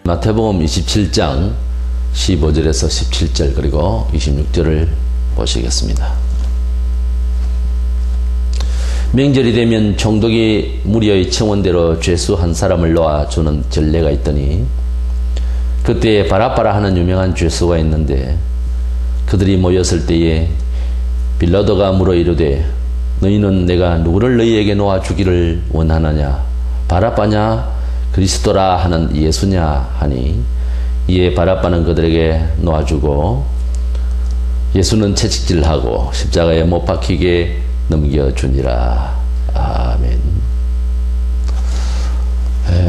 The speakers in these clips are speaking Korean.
마태복음 27장 15절에서 17절 그리고 26절을 보시겠습니다. 명절이 되면 총독이 무리의 청원대로 죄수 한 사람을 놓아주는 전례가 있더니 그때에 바라바라 하는 유명한 죄수가 있는데 그들이 모였을 때에 빌라도가 물어 이르되 너희는 내가 누구를 너희에게 놓아주기를 원하느냐 바라바냐 그리스도라 하는 예수냐 하니 이에 바라바는 그들에게 놓아주고 예수는 채찍질하고 십자가에 못 박히게 넘겨주니라. 아멘.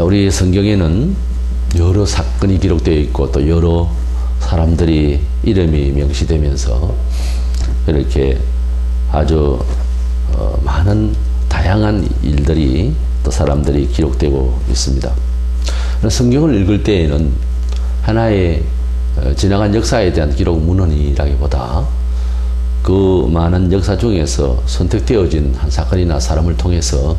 우리 성경에는 여러 사건이 기록되어 있고 또 여러 사람들이 이름이 명시되면서 이렇게 아주 많은 다양한 일들이 또 사람들이 기록되고 있습니다. 성경을 읽을 때에는 하나의 지나간 역사에 대한 기록 문헌이라기보다 그 많은 역사 중에서 선택되어진 한 사건이나 사람을 통해서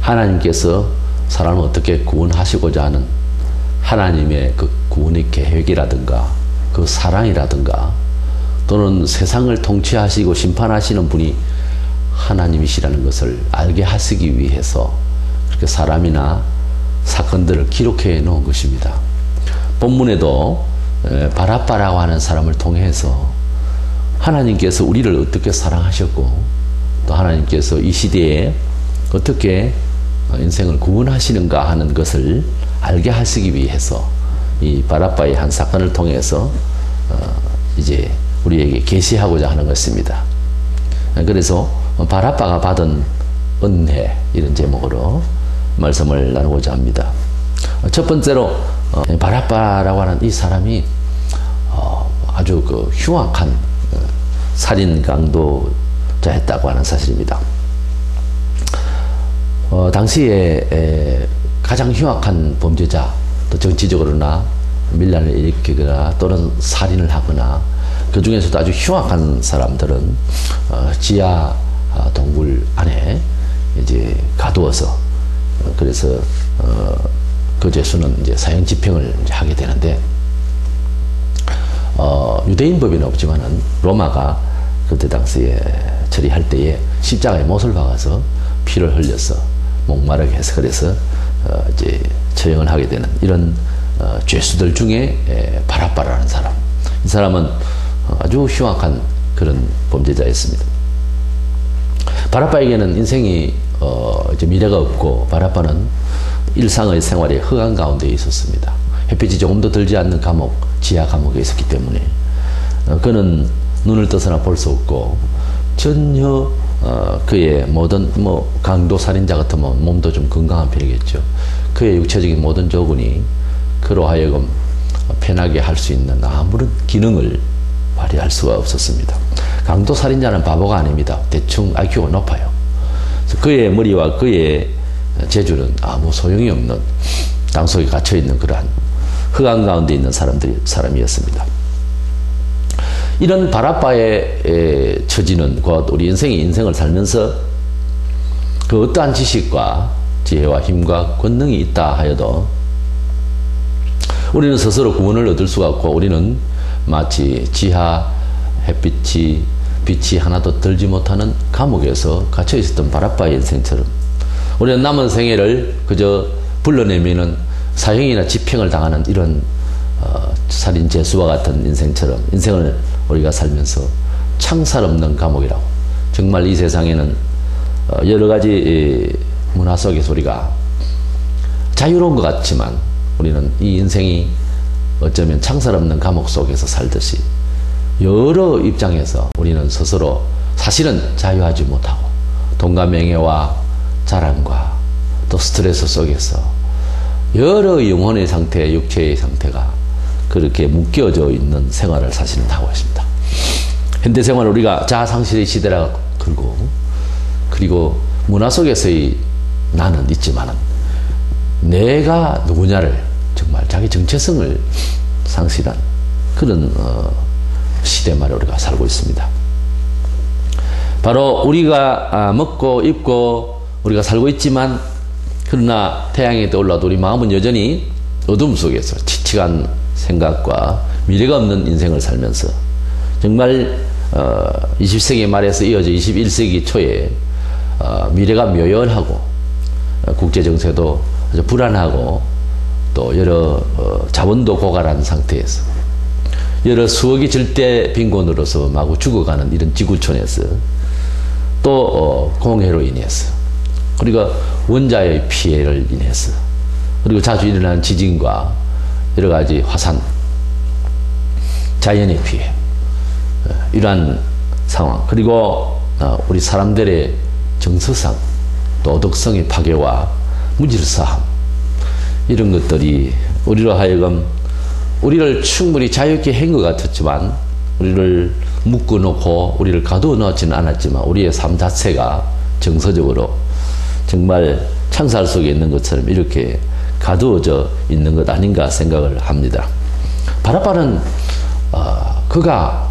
하나님께서 사람을 어떻게 구원하시고자 하는 하나님의 그 구원의 계획이라든가 그 사랑이라든가 또는 세상을 통치하시고 심판하시는 분이 하나님이시라는 것을 알게 하시기 위해서 그렇게 사람이나 사건들을 기록해 놓은 것입니다. 본문에도 바라바라고 하는 사람을 통해서 하나님께서 우리를 어떻게 사랑하셨고 또 하나님께서 이 시대에 어떻게 인생을 구원하시는가 하는 것을 알게 하시기 위해서 이 바라바의 한 사건을 통해서 이제 우리에게 계시하고자 하는 것입니다. 그래서 바라바가 받은 은혜 이런 제목으로 말씀을 나누고자 합니다. 첫 번째로 바라바라고 하는 이 사람이 아주 그 흉악한 살인 강도자였다고 하는 사실입니다. 당시에 가장 흉악한 범죄자, 또 정치적으로나 밀란을 일으키거나 또는 살인을 하거나 그 중에서도 아주 흉악한 사람들은 지하 동굴 안에 이제 가두어서 그래서 그 죄수는 이제 사형 집행을 이제 하게 되는데 유대인 법에는 없지만은 로마가 그때 당시에 처리할 때에 십자가에 못을 박아서 피를 흘려서 목마르게 해서 그래서 이제 처형을 하게 되는 이런 죄수들 중에 바라바라는 사람, 이 사람은 아주 흉악한 그런 범죄자였습니다. 바라바에게는 인생이 이제 미래가 없고 바라바는 일상의 생활에 허강 가운데 있었습니다. 햇빛이 조금도 들지 않는 감옥, 지하 감옥에 있었기 때문에 그는 눈을 떠서나 볼 수 없고 전혀 그의 모든 강도 살인자 같으면 몸도 좀 건강한 편이겠죠. 그의 육체적인 모든 조건이 그로 하여금 편하게 할 수 있는 아무런 기능을 발휘할 수가 없었습니다. 강도 살인자는 바보가 아닙니다. 대충 IQ가 높아요. 그의 머리와 그의 재주는 아무 소용이 없는 땅속에 갇혀있는 그러한 흑암 가운데 있는 사람이었습니다. 이런 바라바의 처지는 곧 우리 인생을 살면서 그 어떠한 지식과 지혜와 힘과 권능이 있다 하여도 우리는 스스로 구원을 얻을 수가 없고 우리는 마치 지하 햇빛이 빛이 하나도 들지 못하는 감옥에서 갇혀 있었던 바라바의 인생처럼 우리는 남은 생애를 그저 불러내면은 사형이나 집행을 당하는 이런 살인 죄수와 같은 인생처럼 인생을 우리가 살면서 창살 없는 감옥이라고. 정말 이 세상에는 여러 가지 문화 속에서 우리가 자유로운 것 같지만 우리는 이 인생이 어쩌면 창살 없는 감옥 속에서 살듯이 여러 입장에서 우리는 스스로 사실은 자유하지 못하고 돈과 명예와 자랑과 또 스트레스 속에서 여러 영혼의 상태, 육체의 상태가 그렇게 묶여져 있는 생활을 사실은 하고 있습니다. 현대 생활은 우리가 자아상실의 시대라 그러고 그리고 문화 속에서의 나는 있지만은 내가 누구냐를 정말 자기 정체성을 상실한 그런 시대 말에 우리가 살고 있습니다. 바로 우리가 먹고 입고 우리가 살고 있지만 그러나 태양이 떠올라도 우리 마음은 여전히 어둠 속에서 칙칙한 생각과 미래가 없는 인생을 살면서 정말 20세기 말에서 이어져 21세기 초에 미래가 묘연하고 국제 정세도 아주 불안하고 또 여러 자본도 고갈한 상태에서 여러 수억이 절대 빈곤으로서 마구 죽어가는 이런 지구촌에서 또 공해로 인해서 그리고 원자의 피해를 인해서 그리고 자주 일어나는 지진과 여러 가지 화산, 자연의 피해 이러한 상황 그리고 우리 사람들의 정서상 도덕성의 파괴와 무질서함 이런 것들이 우리로 하여금 우리를 충분히 자유롭게 한 것 같았지만 우리를 묶어놓고 우리를 가두어 놓지는 않았지만 우리의 삶 자체가 정서적으로 정말 창살 속에 있는 것처럼 이렇게 가두어져 있는 것 아닌가 생각을 합니다. 바라바는 그가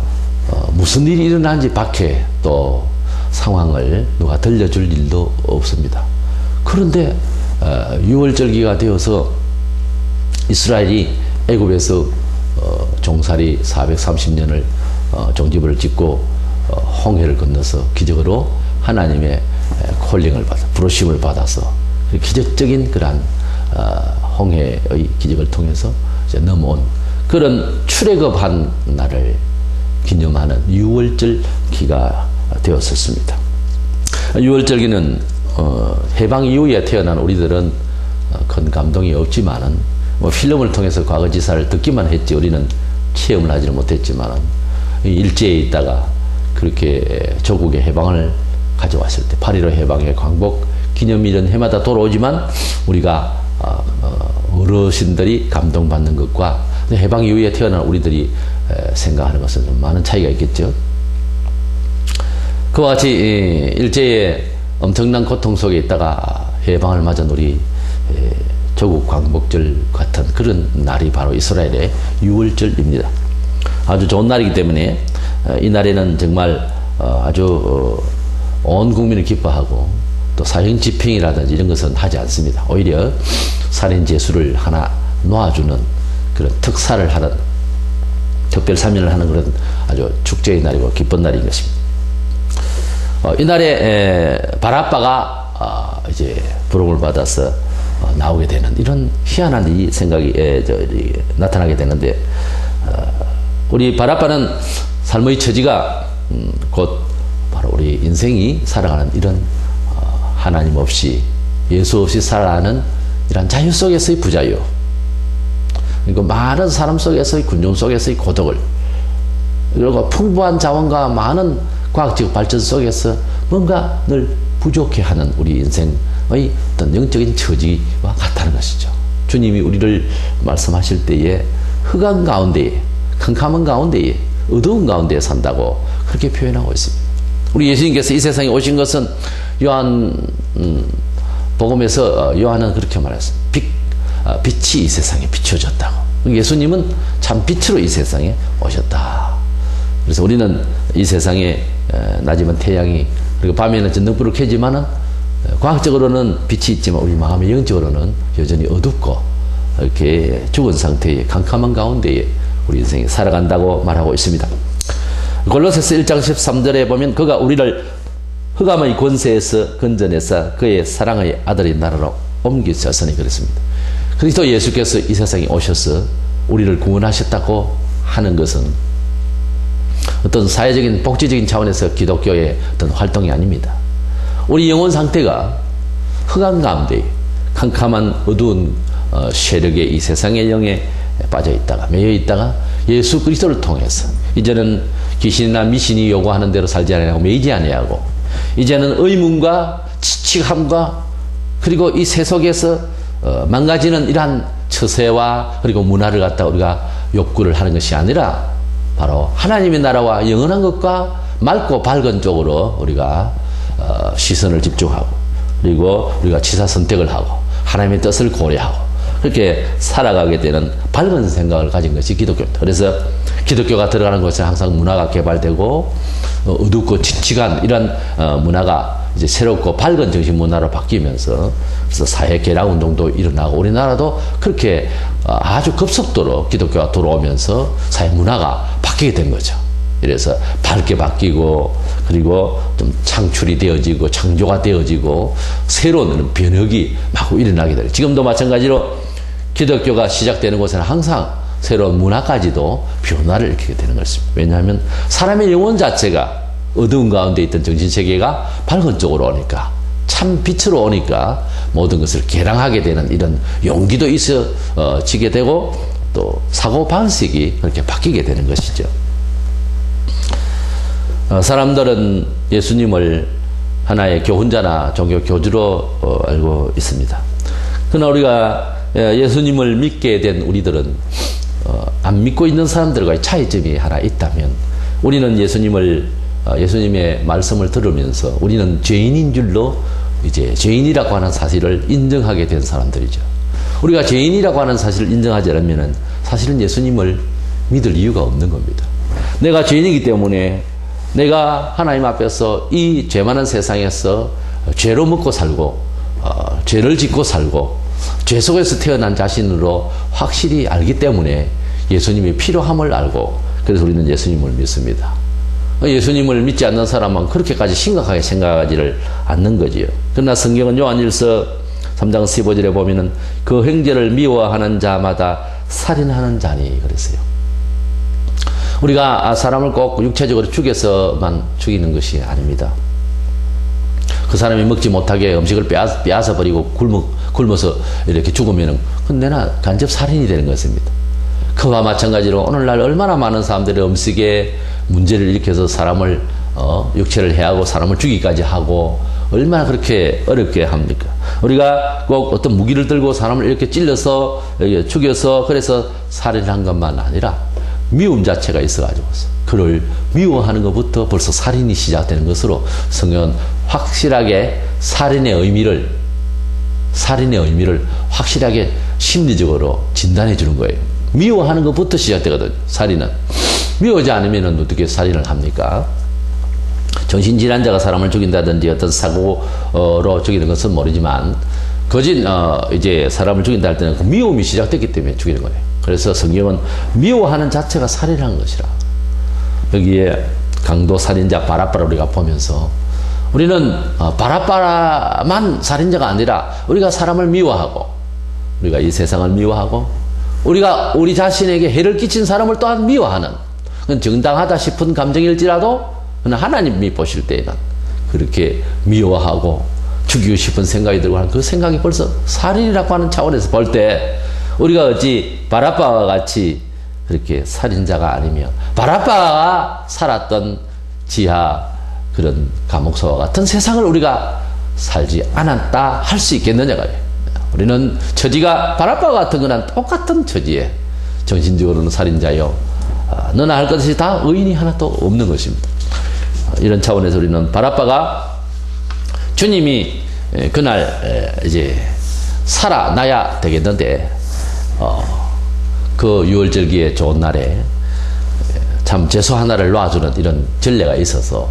무슨 일이 일어난지 밖에 또 상황을 누가 들려줄 일도 없습니다. 그런데 6월절기가 되어서 이스라엘이 애굽에서 종살이 430년을 종집을 짓고 홍해를 건너서 기적으로 하나님의 콜링을 받아 부르심을 받아서 기적적인 그러한 홍해의 기적을 통해서 이제 넘어온 그런 출애굽한 날을 기념하는 6월절기가 되었었습니다. 6월절기는 해방 이후에 태어난 우리들은 큰 감동이 없지만은 뭐 필름을 통해서 과거지사를 듣기만 했지 우리는 체험을 하지는 못했지만은 일제에 있다가 그렇게 조국의 해방을 가져왔을 때 8.15 해방의 광복 기념일은 해마다 돌아오지만 우리가 어르신들이 감동받는 것과 해방 이후에 태어난 우리들이 생각하는 것은 좀 많은 차이가 있겠죠. 그와 같이 일제의 엄청난 고통 속에 있다가 해방을 맞은 우리 조국 광복절 같은 그런 날이 바로 이스라엘의 6월절입니다. 아주 좋은 날이기 때문에 이 날에는 정말 아주 온 국민을 기뻐하고 또 사형 집행이라든지 이런 것은 하지 않습니다. 오히려 살인죄수를 하나 놓아주는 그런 특사를 하는 특별 사면을 하는 그런 아주 축제의 날이고 기쁜 날인 것입니다. 이 날에 바라빠가 이제 부름을 받아서 나오게 되는 이런 희한한 이 생각이 나타나게 되는데 우리 바라빠는 삶의 처지가 곧 바로 우리 인생이 살아가는 이런 하나님 없이 예수 없이 살아가는 이런 자유 속에서의 부자유 그리고 많은 사람 속에서의 군중 속에서의 고독을 그리고 풍부한 자원과 많은 과학적 발전 속에서 뭔가 늘 부족해하는 우리 인생의 어떤 영적인 처지와 같다는 것이죠. 주님이 우리를 말씀하실 때에 흑암 가운데에 캄캄한 가운데에 어두운 가운데에 산다고 그렇게 표현하고 있습니다. 우리 예수님께서 이 세상에 오신 것은 요한 복음에서 요한은 그렇게 말했습니다. 빛이 이 세상에 비춰졌다고. 예수님은 참 빛으로 이 세상에 오셨다. 그래서 우리는 이 세상에 낮이면 태양이 그리고 밤에는 전등불을 켜지만은 과학적으로는 빛이 있지만 우리 마음의 영적으로는 여전히 어둡고 이렇게 죽은 상태의 캄캄한 가운데에 우리 인생이 살아간다고 말하고 있습니다. 골로새서 1장 13절에 보면 그가 우리를 흑암의 권세에서 건져내서 그의 사랑의 아들의 나라로 옮기셨으니 그랬습니다. 그리스도 예수께서 이 세상에 오셔서 우리를 구원하셨다고 하는 것은 어떤 사회적인 복지적인 차원에서 기독교의 어떤 활동이 아닙니다. 우리 영혼 상태가 흑암 가운데 캄캄한 어두운 세력의 이 세상의 영에 빠져 있다가 매여 있다가 예수 그리스도를 통해서 이제는 귀신이나 미신이 요구하는 대로 살지 아니하고 매이지 아니하고 이제는 의문과 지치함과 그리고 이 세속에서 망가지는 이러한 처세와 그리고 문화를 갖다 우리가 욕구를 하는 것이 아니라 바로 하나님의 나라와 영원한 것과 맑고 밝은 쪽으로 우리가 시선을 집중하고 그리고 우리가 취사 선택을 하고 하나님의 뜻을 고려하고 그렇게 살아가게 되는 밝은 생각을 가진 것이 기독교입니다. 그래서 기독교가 들어가는 곳에 항상 문화가 개발되고 어둡고 칙칙한 이런 문화가 이제 새롭고 밝은 정신 문화로 바뀌면서 그래서 사회 개량 운동도 일어나고 우리나라도 그렇게 아주 급속도로 기독교가 들어오면서 사회 문화가 바뀌게 된 거죠. 그래서 밝게 바뀌고 그리고 좀 창출이 되어지고 창조가 되어지고 새로운 변혁이 막 일어나게 돼요. 지금도 마찬가지로 기독교가 시작되는 곳에는 항상 새로운 문화까지도 변화를 일으키게 되는 것입니다. 왜냐하면 사람의 영혼 자체가 어두운 가운데 있던 정신세계가 밝은 쪽으로 오니까 참 빛으로 오니까 모든 것을 개량하게 되는 이런 용기도 있어지게 되고 또 사고방식이 그렇게 바뀌게 되는 것이죠. 사람들은 예수님을 하나의 교훈자나 종교 교주로 알고 있습니다. 그러나 우리가 예수님을 믿게 된 우리들은 안 믿고 있는 사람들과의 차이점이 하나 있다면 우리는 예수님의 말씀을 들으면서 우리는 죄인인 줄로 이제 죄인이라고 하는 사실을 인정하게 된 사람들이죠. 우리가 죄인이라고 하는 사실을 인정하지 않으면 사실은 예수님을 믿을 이유가 없는 겁니다. 내가 죄인이기 때문에 내가 하나님 앞에서 이 죄 많은 세상에서 죄로 먹고 살고 죄를 짓고 살고 죄 속에서 태어난 자신으로 확실히 알기 때문에 예수님이 필요함을 알고 그래서 우리는 예수님을 믿습니다. 예수님을 믿지 않는 사람은 그렇게까지 심각하게 생각하지를 않는 거지요. 그러나 성경은 요한일서 3장 15절에 보면은 그 형제를 미워하는 자마다 살인하는 자니 그랬어요. 우리가 사람을 꼭 육체적으로 죽여서만 죽이는 것이 아닙니다. 그 사람이 먹지 못하게 음식을 빼앗아 버리고 굶어서 이렇게 죽으면은 그건 내나 간접 살인이 되는 것입니다. 그와 마찬가지로 오늘날 얼마나 많은 사람들이 음식에 문제를 일으켜서 사람을 육체를 해하고 사람을 죽이기까지 하고 얼마나 그렇게 어렵게 합니까? 우리가 꼭 어떤 무기를 들고 사람을 이렇게 찔러서 죽여서 그래서 살인한 것만 아니라 미움 자체가 있어가지고 그를 미워하는 것부터 벌써 살인이 시작되는 것으로 성경은 확실하게 살인의 의미를 확실하게 심리적으로 진단해 주는 거예요. 미워하는 것부터 시작되거든요. 살인은. 미워하지 않으면 어떻게 살인을 합니까? 정신질환자가 사람을 죽인다든지 어떤 사고로 죽이는 것은 모르지만 이제 사람을 죽인다 할 때는 그 미움이 시작됐기 때문에 죽이는 거예요. 그래서 성경은 미워하는 자체가 살인하는 것이라. 여기에 강도 살인자 바라바를 우리가 보면서 우리는 바라바만 살인자가 아니라 우리가 사람을 미워하고 우리가 이 세상을 미워하고 우리가 우리 자신에게 해를 끼친 사람을 또한 미워하는 그건 정당하다 싶은 감정일지라도 하나님이 보실 때에는 그렇게 미워하고 죽이고 싶은 생각이 들고 하는 그 생각이 벌써 살인이라고 하는 차원에서 볼 때 우리가 어찌 바라바와 같이 그렇게 살인자가 아니면 바라바가 살았던 지하 그런 감옥소와 같은 세상을 우리가 살지 않았다 할 수 있겠느냐가 우리는 처지가 바라바와 같은 거랑 똑같은 처지에 정신적으로는 살인자요 너나 할 것이 다 의인이 하나도 없는 것입니다. 이런 차원에서 우리는 바라바가 주님이 그날 이제 살아나야 되겠는데 그 유월절기의 좋은 날에 참 죄수 하나를 놔주는 이런 전례가 있어서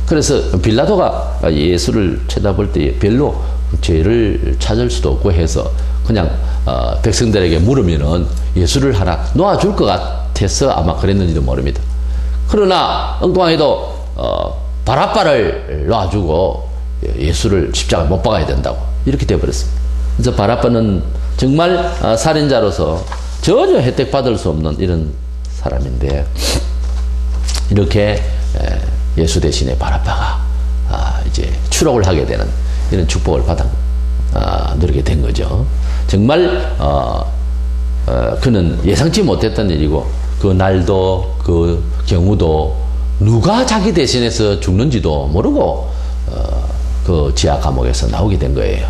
그래서 빌라도가 예수를 쳐다볼 때 별로 죄를 찾을 수도 없고 해서 그냥 백성들에게 물으면은 예수를 하나 놓아줄 것 같아서 아마 그랬는지도 모릅니다. 그러나 엉뚱하게도 바라바를 놔주고 예수를 십자가에 못 박아야 된다고 이렇게 되어버렸습니다. 그래서 바라바는 정말 살인자로서 전혀 혜택 받을 수 없는 이런 사람인데 이렇게 예수 대신에 바라바가 이제 추록을 하게 되는 이런 축복을 누리게 된 거죠. 정말 그는 예상치 못했던 일이고 그 날도 그 경우도 누가 자기 대신해서 죽는지도 모르고 그 지하 감옥에서 나오게 된 거예요.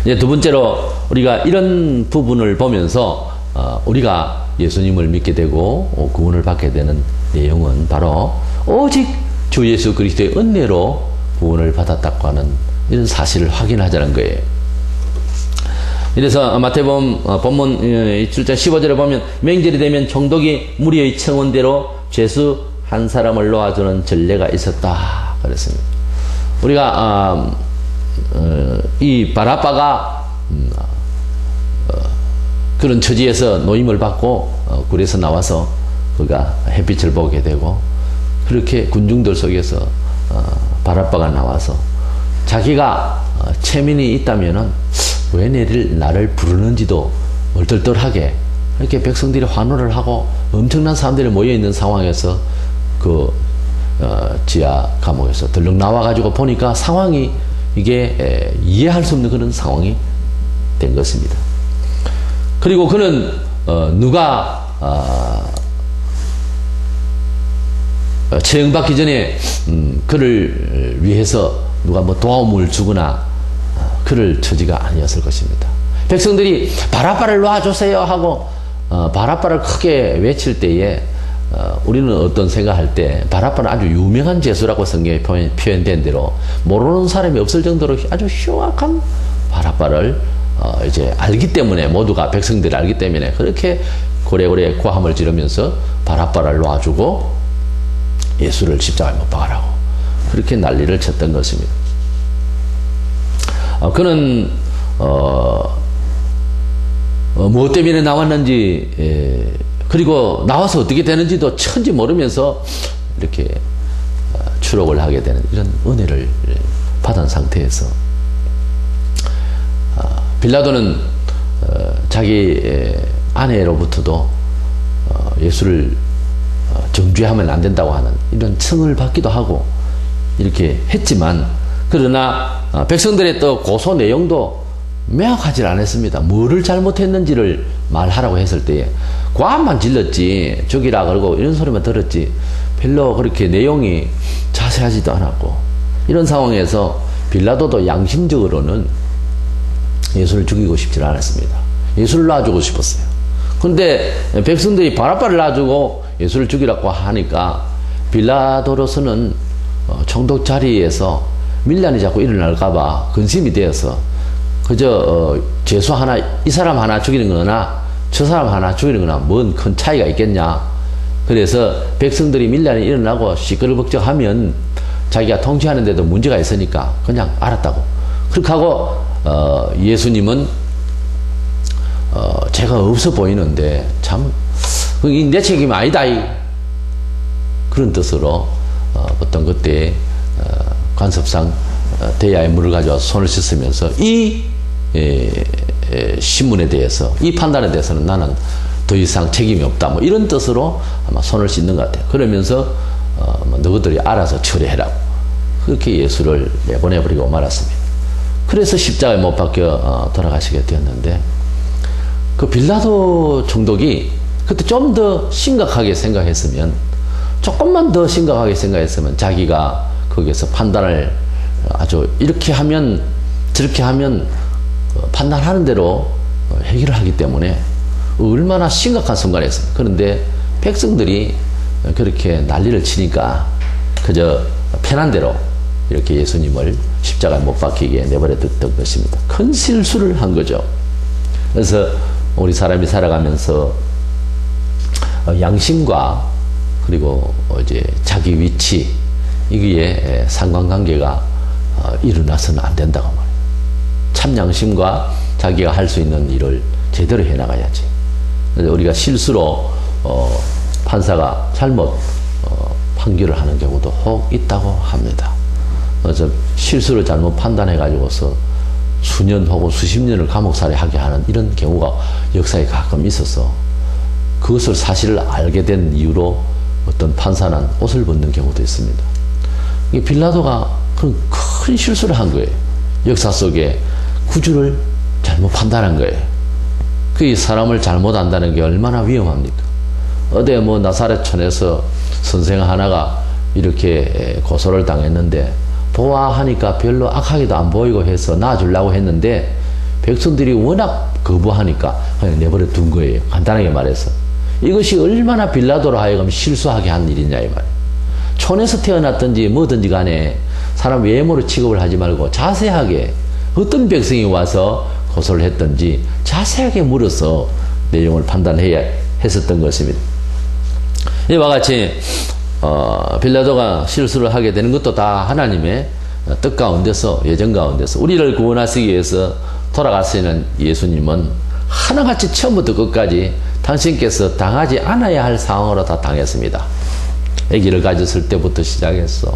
이제 두 번째로 우리가 이런 부분을 보면서 우리가 예수님을 믿게 되고 구원을 받게 되는 내용은 바로 오직 주 예수 그리스도의 은혜로 구원을 받았다고 하는 이런 사실을 확인하자는 거예요. 이래서 마태복음 본문 7장 15절에 보면 명절이 되면 총독이 무리의 청원대로 죄수 한 사람을 놓아주는 전례가 있었다 그랬습니다. 우리가 이 바라바가 그런 처지에서 노임을 받고 굴에서 나와서 그가 햇빛을 보게 되고, 그렇게 군중들 속에서 바라바가 나와서 자기가 체면이 있다면은 왜 나를 부르는지도 얼떨떨하게, 이렇게 백성들이 환호를 하고 엄청난 사람들이 모여있는 상황에서 그 지하 감옥에서 들렁 나와가지고 보니까 상황이 이게 이해할 수 없는 그런 상황이 된 것입니다. 그리고 그는 누가 처형받기 전에 그를 위해서 누가 뭐 도움을 주거나 그럴 처지가 아니었을 것입니다. 백성들이 바라바를 놔주세요 하고 바라바를 크게 외칠 때에 우리는 어떤 생각할 때 바라바는 아주 유명한 죄수라고 성경에 표현된 대로 모르는 사람이 없을 정도로 아주 흉악한 바라바를 이제 알기 때문에, 모두가 백성들이 알기 때문에 그렇게 고래고래 고함을 지르면서 바라바를 놔주고 예수를 십자가에 못 박으라고 그렇게 난리를 쳤던 것입니다. 그는 무엇 때문에 나왔는지, 그리고 나와서 어떻게 되는지도 천지 모르면서 이렇게 추록을 하게 되는 이런 은혜를 받은 상태에서 빌라도는 자기 아내로부터도 예수를 정죄하면 안 된다고 하는 이런 청을 받기도 하고 이렇게 했지만, 그러나 백성들의 또 고소 내용도 명확하지 않았습니다. 뭐를 잘못했는지를 말하라고 했을 때에 고함만 질렀지, 죽이라 그러고 이런 소리만 들었지 별로 그렇게 내용이 자세하지도 않았고, 이런 상황에서 빌라도도 양심적으로는 예수를 죽이고 싶지 않았습니다. 예수를 놔주고 싶었어요. 그런데 백성들이 바라바를 놔주고 예수를 죽이라고 하니까 빌라도로서는 총독 자리에서 밀란이 자꾸 일어날까봐 근심이 되어서 그저 죄수 하나, 이 사람 하나 죽이는 거나 저 사람 하나 죽이는 거나 뭔 큰 차이가 있겠냐. 그래서 백성들이 밀란이 일어나고 시끌벅적하면 자기가 통치하는 데도 문제가 있으니까 그냥 알았다고. 그렇게 하고 예수님은 죄가 없어 보이는데 참 내 책임이 아니다, 그런 뜻으로 어떤 그때 관습상 대야에 물을 가져와 손을 씻으면서 이 신문에 대해서, 이 판단에 대해서는 나는 더 이상 책임이 없다, 뭐 이런 뜻으로 아마 손을 씻는 것 같아요. 그러면서 너희들이 알아서 처리해라고 그렇게 예수를 내보내버리고 말았습니다. 그래서 십자가에 못 박혀 돌아가시게 되었는데, 그 빌라도 총독이 그때 좀 더 심각하게 생각했으면, 조금만 더 심각하게 생각했으면 자기가 거기에서 판단을 아주 이렇게 하면 저렇게 하면 판단하는 대로 해결을 하기 때문에 얼마나 심각한 순간이었습니다. 그런데 백성들이 그렇게 난리를 치니까 그저 편한 대로 이렇게 예수님을 십자가에 못 박히게 내버려뒀던 것입니다. 큰 실수를 한 거죠. 그래서 우리 사람이 살아가면서 양심과 그리고 이제 자기 위치, 이게 상관관계가 일어나서는 안 된다고 말해요. 참 양심과 자기가 할 수 있는 일을 제대로 해나가야지. 우리가 실수로 판사가 잘못 판결을 하는 경우도 혹 있다고 합니다. 그래서 실수를 잘못 판단해 가지고서 수년 혹은 수십 년을 감옥살이 하게 하는 이런 경우가 역사에 가끔 있어서, 그것을 사실을 알게 된 이유로 어떤 판사는 옷을 벗는 경우도 있습니다. 빌라도가 그런 큰 실수를 한 거예요. 역사 속에 구주를 잘못 판단한 거예요. 그 사람을 잘못 안다는 게 얼마나 위험합니까? 어디 뭐 나사렛촌에서 선생 하나가 이렇게 고소를 당했는데 보아하니까 별로 악하게도 안 보이고 해서 놔주려고 했는데 백성들이 워낙 거부하니까 그냥 내버려 둔 거예요. 간단하게 말해서. 이것이 얼마나 빌라도로 하여금 실수하게 한 일이냐 이 말이에요. 촌에서 태어났든지 뭐든지 간에 사람 외모로 취급을 하지 말고 자세하게 어떤 백성이 와서 고소를 했든지 자세하게 물어서 내용을 판단해야 했었던 것입니다. 이와 같이 빌라도가 실수를 하게 되는 것도 다 하나님의 뜻 가운데서, 예정 가운데서 우리를 구원하시기 위해서 돌아가시는 예수님은 하나같이 처음부터 끝까지 당신께서 당하지 않아야 할 상황으로 다 당했습니다. 아기를 가졌을 때부터 시작해서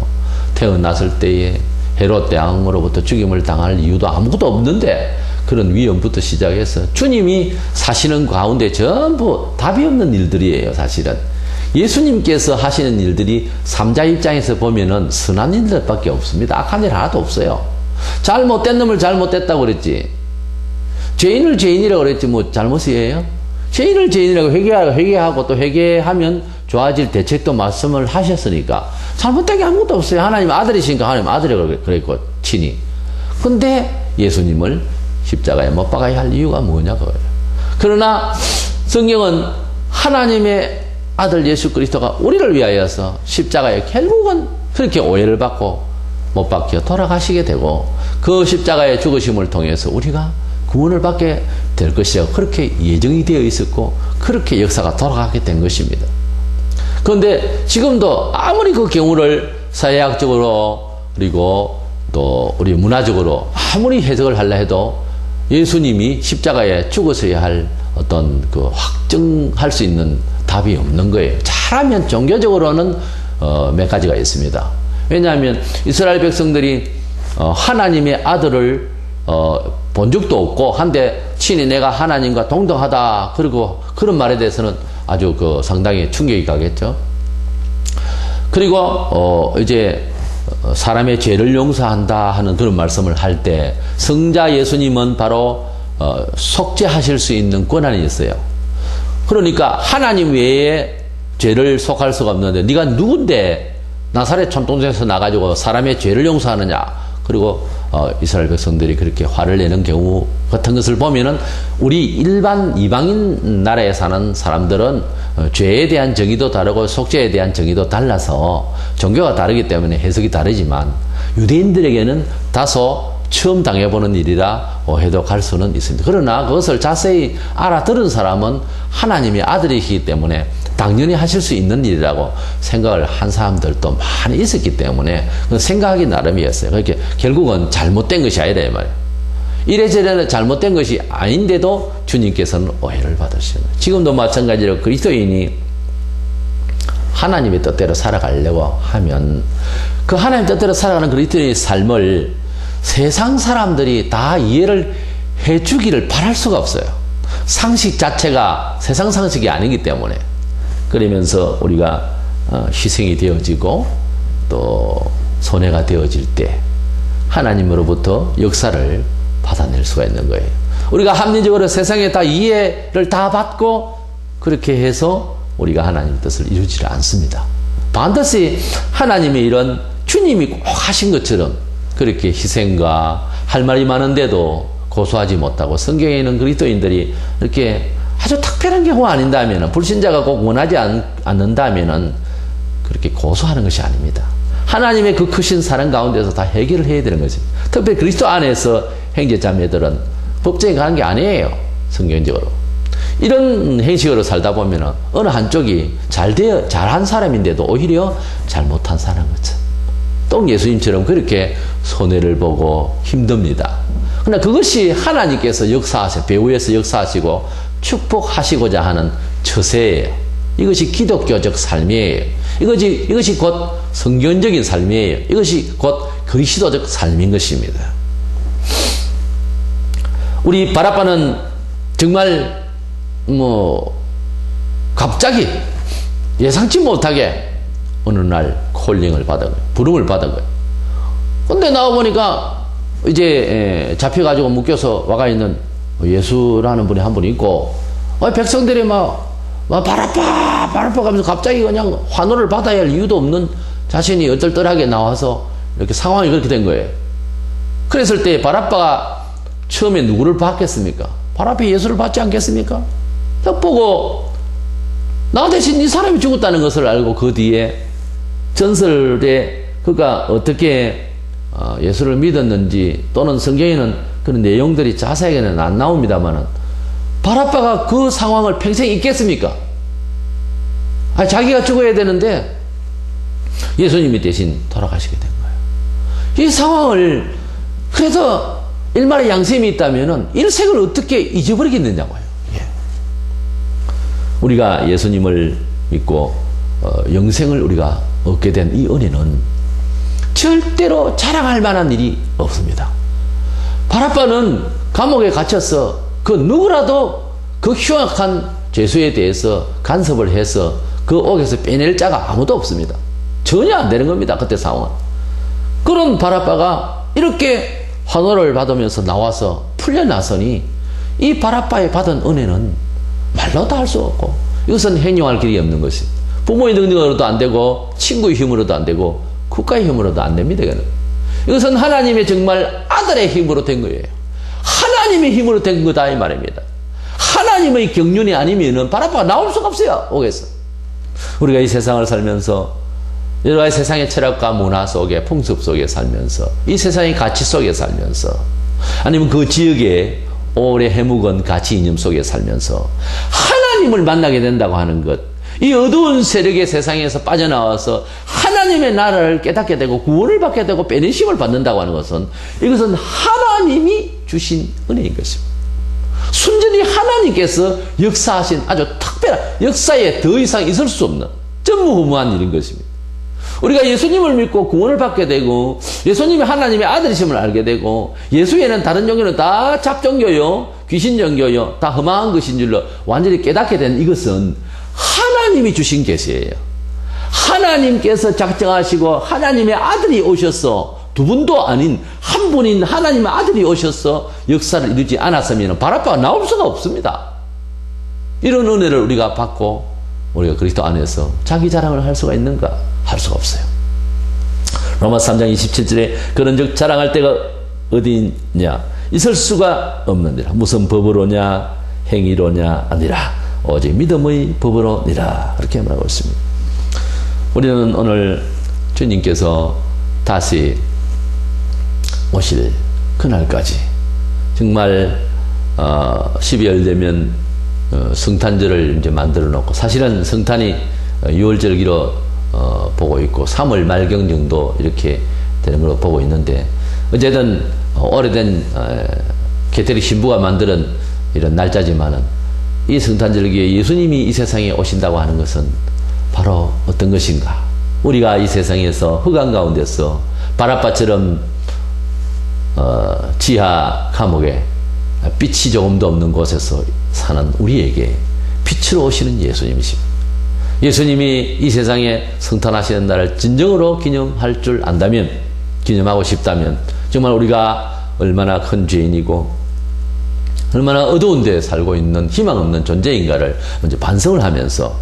태어났을 때에 헤롯 대왕으로부터 죽임을 당할 이유도 아무것도 없는데 그런 위험부터 시작해서 주님이 사시는 가운데 전부 답이 없는 일들이에요. 사실은 예수님께서 하시는 일들이 삼자 입장에서 보면은 선한 일들밖에 없습니다. 악한 일 하나도 없어요. 잘못된 놈을 잘못됐다고 그랬지, 죄인을 죄인이라고 그랬지 뭐 잘못이에요? 죄인을 죄인이라고 회개하고 또 회개하면 좋아질 대책도 말씀을 하셨으니까 잘못된 게 아무것도 없어요. 하나님 아들이시니까 하나님 아들이라고 그랬고 친히. 근데 예수님을 십자가에 못 박아야 할 이유가 뭐냐고요. 그러나 성경은 하나님의 아들 예수 그리스도가 우리를 위하여서 십자가에 결국은 그렇게 오해를 받고 못 박혀 돌아가시게 되고 그 십자가의 죽으심을 통해서 우리가 구원을 받게 될 것이라고 그렇게 예정이 되어 있었고 그렇게 역사가 돌아가게 된 것입니다. 그런데 지금도 아무리 그 경우를 사회학적으로 그리고 또 우리 문화적으로 아무리 해석을 하려 해도 예수님이 십자가에 죽었어야 할 어떤 그 확정할 수 있는 답이 없는 거예요. 잘하면 종교적으로는 몇 가지가 있습니다. 왜냐하면 이스라엘 백성들이 하나님의 아들을 본 적도 없고 한데 친히 내가 하나님과 동등하다 그리고 그런 말에 대해서는 아주 그 상당히 충격이 가겠죠. 그리고 이제 사람의 죄를 용서한다 하는 그런 말씀을 할 때 성자 예수님은 바로 속죄하실 수 있는 권한이 있어요. 그러니까 하나님 외에 죄를 속할 수가 없는데 네가 누군데 나사렛 촌동네에서 나가지고 사람의 죄를 용서하느냐. 그리고 이스라엘 백성들이 그렇게 화를 내는 경우 같은 것을 보면은 우리 일반 이방인 나라에 사는 사람들은 죄에 대한 정의도 다르고 속죄에 대한 정의도 달라서 종교가 다르기 때문에 해석이 다르지만 유대인들에게는 다소 처음 당해보는 일이라 오해도 갈 수는 있습니다. 그러나 그것을 자세히 알아들은 사람은 하나님의 아들이시기 때문에 당연히 하실 수 있는 일이라고 생각을 한 사람들도 많이 있었기 때문에 생각하기 나름이었어요. 그렇게 결국은 잘못된 것이 아니라 이 말이에요. 이래저래 잘못된 것이 아닌데도 주님께서는 오해를 받으시는 거예요. 지금도 마찬가지로 그리스도인이 하나님의 뜻대로 살아가려고 하면 그 하나님 뜻대로 살아가는 그리스도인의 삶을 세상 사람들이 다 이해를 해주기를 바랄 수가 없어요. 상식 자체가 세상 상식이 아니기 때문에. 그러면서 우리가 희생이 되어지고 또 손해가 되어질 때 하나님으로부터 역사를 받아낼 수가 있는 거예요. 우리가 합리적으로 세상에 다 이해를 다 받고 그렇게 해서 우리가 하나님의 뜻을 이루지를 않습니다. 반드시 하나님의 이런 주님이 꼭 하신 것처럼 그렇게 희생과 할 말이 많은데도 고소하지 못하고 성경에 있는 그리스도인들이 이렇게 아주 특별한 경우가 아닌다면 불신자가 꼭 원하지 않는다면 그렇게 고소하는 것이 아닙니다. 하나님의 그 크신 사랑 가운데서 다 해결을 해야 되는 거죠. 특별히 그리스도 안에서 형제자매들은 법정에 가는 게 아니에요. 성경적으로. 이런 행식으로 살다 보면 어느 한쪽이 잘한 사람인데도 오히려 잘못한 사람 같죠. 또 예수님처럼 그렇게 손해를 보고 힘듭니다. 그러나 그것이 하나님께서 역사하셔 배후에서 역사하시고 축복하시고자 하는 처세예요. 이것이 기독교적 삶이에요. 이것이 곧 성경적인 삶이에요. 이것이 곧 그리스도적 삶인 것입니다. 우리 바라빠는 정말 갑자기 예상치 못하게 어느 날 콜링을 받은 거예요. 부름을 받은 거예요. 근데 나와보니까 이제 잡혀가지고 묶여서 와가 있는 예수라는 분이 한 분 있고 백성들이 바라빠 가면서 갑자기 그냥 환호를 받아야 할 이유도 없는 자신이 어떨떨하게 나와서 이렇게 상황이 그렇게 된 거예요. 그랬을 때 바라빠가 처음에 누구를 받겠습니까? 바라빠 예수를 받지 않겠습니까? 딱 보고 나 대신 이 사람이 죽었다는 것을 알고 그 뒤에 전설에 그가 어떻게 예수를 믿었는지 또는 성경에는 그런 내용들이 자세하게는 안 나옵니다만은 바라빠가 그 상황을 평생 잊겠습니까? 자기가 죽어야 되는데 예수님이 대신 돌아가시게 된 거예요. 이 상황을 그래도 일말의 양심이 있다면은 일생을 어떻게 잊어버리겠느냐고요. 예. 우리가 예수님을 믿고 영생을 우리가 얻게 된 이 은혜는 절대로 자랑할 만한 일이 없습니다. 바라빠는 감옥에 갇혀서 그 누구라도 그 흉악한 죄수에 대해서 간섭을 해서 그 옥에서 빼낼 자가 아무도 없습니다. 전혀 안 되는 겁니다. 그때 상황은. 그런 바라빠가 이렇게 환호를 받으면서 나와서 풀려나서니 이 바라빠에 받은 은혜는 말로 다 할 수 없고 이것은 행용할 길이 없는 것이 부모의 능력으로도 안 되고 친구의 힘으로도 안 되고 국가의 힘으로도 안 됩니다. 이것은 하나님의 정말 아들의 힘으로 된 거예요. 하나님의 힘으로 된 거다 이 말입니다. 하나님의 경륜이 아니면은 바라빠가 나올 수가 없어요. 옥에서. 우리가 이 세상을 살면서 여러 가지 세상의 철학과 문화 속에 풍습 속에 살면서 이 세상의 가치 속에 살면서 아니면 그 지역에 오래 해묵은 가치 이념 속에 살면서 하나님을 만나게 된다고 하는 것, 이 어두운 세력의 세상에서 빠져나와서 하나님의 나라를 깨닫게 되고 구원을 받게 되고 빼내심을 받는다고 하는 것은 이것은 하나님이 주신 은혜인 것입니다. 순전히 하나님께서 역사하신 아주 특별한 역사에 더 이상 있을 수 없는 전무후무한 일인 것입니다. 우리가 예수님을 믿고 구원을 받게 되고 예수님이 하나님의 아들이심을 알게 되고 예수에는 다른 종교는 다 잡종교요 귀신 종교요 다 험한 것인 줄로 완전히 깨닫게 된 이것은 하나님이 주신 계시예요. 하나님께서 작정하시고 하나님의 아들이 오셔서 두 분도 아닌 한 분인 하나님의 아들이 오셔서 역사를 이루지 않았으면 바라빠가 나올 수가 없습니다. 이런 은혜를 우리가 받고 우리가 그리스도 안에서 자기 자랑을 할 수가 있는가? 할 수가 없어요. 로마서 3장 27절에 그런즉 자랑할 때가 어디 있냐? 있을 수가 없느니라. 무슨 법으로냐? 행위로냐? 아니라 오직 믿음의 법으로니라. 그렇게 말하고 있습니다. 우리는 오늘 주님께서 다시 오실 그날까지 정말 12월 되면 성탄절을 이제 만들어 놓고 사실은 성탄이 6월절기로 보고 있고 3월 말경 정도 이렇게 되는 걸로 보고 있는데 어쨌든 오래된 개토릭 신부가 만드는 이런 날짜지만은 이 성탄절기에 예수님이 이 세상에 오신다고 하는 것은 바로 어떤 것인가? 우리가 이 세상에서 흑암 가운데서 바라빠처럼 지하 감옥에 빛이 조금도 없는 곳에서 사는 우리에게 빛으로 오시는 예수님이십니다. 예수님이 이 세상에 성탄하시는 날을 진정으로 기념할 줄 안다면, 기념하고 싶다면 정말 우리가 얼마나 큰 죄인이고 얼마나 어두운 데 살고 있는 희망 없는 존재인가를 먼저 반성을 하면서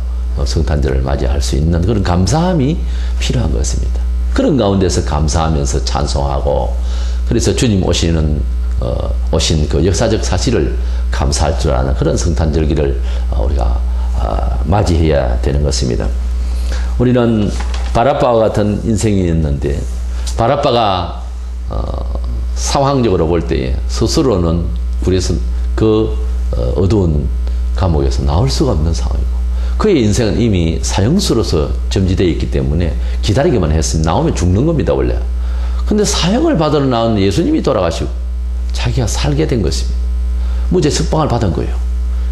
성탄절을 맞이할 수 있는 그런 감사함이 필요한 것입니다. 그런 가운데서 감사하면서 찬송하고 그래서 주님 오신 그 역사적 사실을 감사할 줄 아는 그런 성탄절기를 우리가 맞이해야 되는 것입니다. 우리는 바라빠와 같은 인생이었는데 바라빠가 상황적으로 볼 때에 스스로는 그래서 그 어두운 감옥에서 나올 수가 없는 상황이고 그의 인생은 이미 사형수로서 점지되어 있기 때문에 기다리기만 했으면 나오면 죽는 겁니다 원래. 근데 사형을 받으러 나온 예수님이 돌아가시고 자기가 살게 된 것입니다. 무죄 석방을 받은 거예요.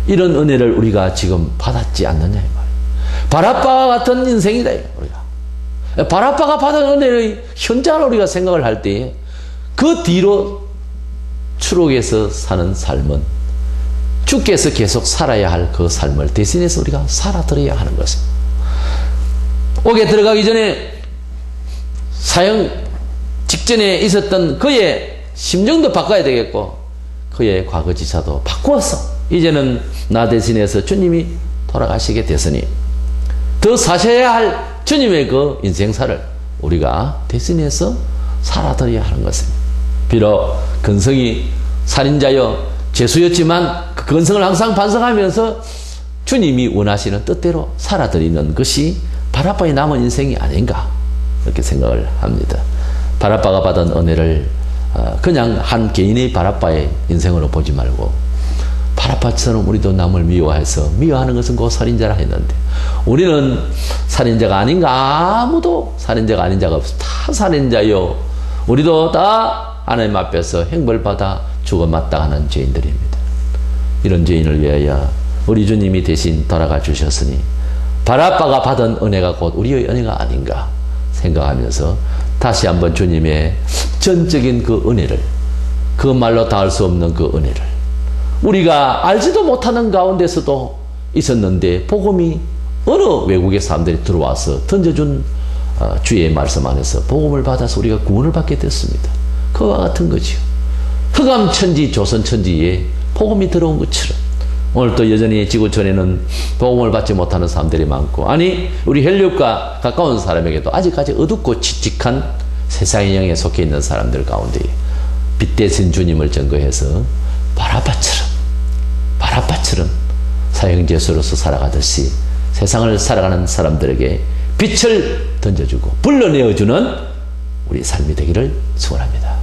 이런 은혜를 우리가 지금 받았지 않느냐 이 말이에요. 바라빠와 같은 인생이다 우리가. 바라빠가 받은 은혜의 현장을 우리가 생각을 할 때에 그 뒤로 추록에서 사는 삶은 주께서 계속 살아야 할 그 삶을 대신해서 우리가 살아드려야 하는 것입니다. 옥에 들어가기 전에 사형 직전에 있었던 그의 심정도 바꿔야 되겠고 그의 과거지사도 바꾸었어. 이제는 나 대신해서 주님이 돌아가시게 됐으니 더 사셔야 할 주님의 그 인생사를 우리가 대신해서 살아드려야 하는 것입니다. 비록 근성이 살인자여 죄수였지만 그 근성을 항상 반성하면서 주님이 원하시는 뜻대로 살아드리는 것이 바라빠의 남은 인생이 아닌가 이렇게 생각을 합니다. 바라빠가 받은 은혜를 그냥 한 개인의 바라빠의 인생으로 보지 말고 바라빠처럼 우리도 남을 미워해서 미워하는 것은 곧 살인자라 했는데 우리는 살인자가 아닌가? 아무도 살인자가 아닌 자가 없어. 다 살인자요 우리도 다 하나님 앞에서 형벌 받아 죽어 마땅하는 죄인들입니다. 이런 죄인을 위하여 우리 주님이 대신 돌아가 주셨으니 바라빠가 받은 은혜가 곧 우리의 은혜가 아닌가 생각하면서 다시 한번 주님의 전적인 그 은혜를, 그 말로 다 할 수 없는 그 은혜를, 우리가 알지도 못하는 가운데서도 있었는데 복음이 어느 외국의 사람들이 들어와서 던져준 주의 말씀 안에서 복음을 받아서 우리가 구원을 받게 됐습니다. 그와 같은 거지요. 흑암천지 조선천지에 복음이 들어온 것처럼 오늘도 여전히 지구촌에는 복음을 받지 못하는 사람들이 많고, 아니 우리 혈육과 가까운 사람에게도 아직까지 어둡고 칙칙한 세상의 영에 속해 있는 사람들 가운데 빛 대신 주님을 증거해서 바라빠처럼 사형제수로서 살아가듯이 세상을 살아가는 사람들에게 빛을 던져주고 불러내어주는 우리 삶이 되기를 축원합니다.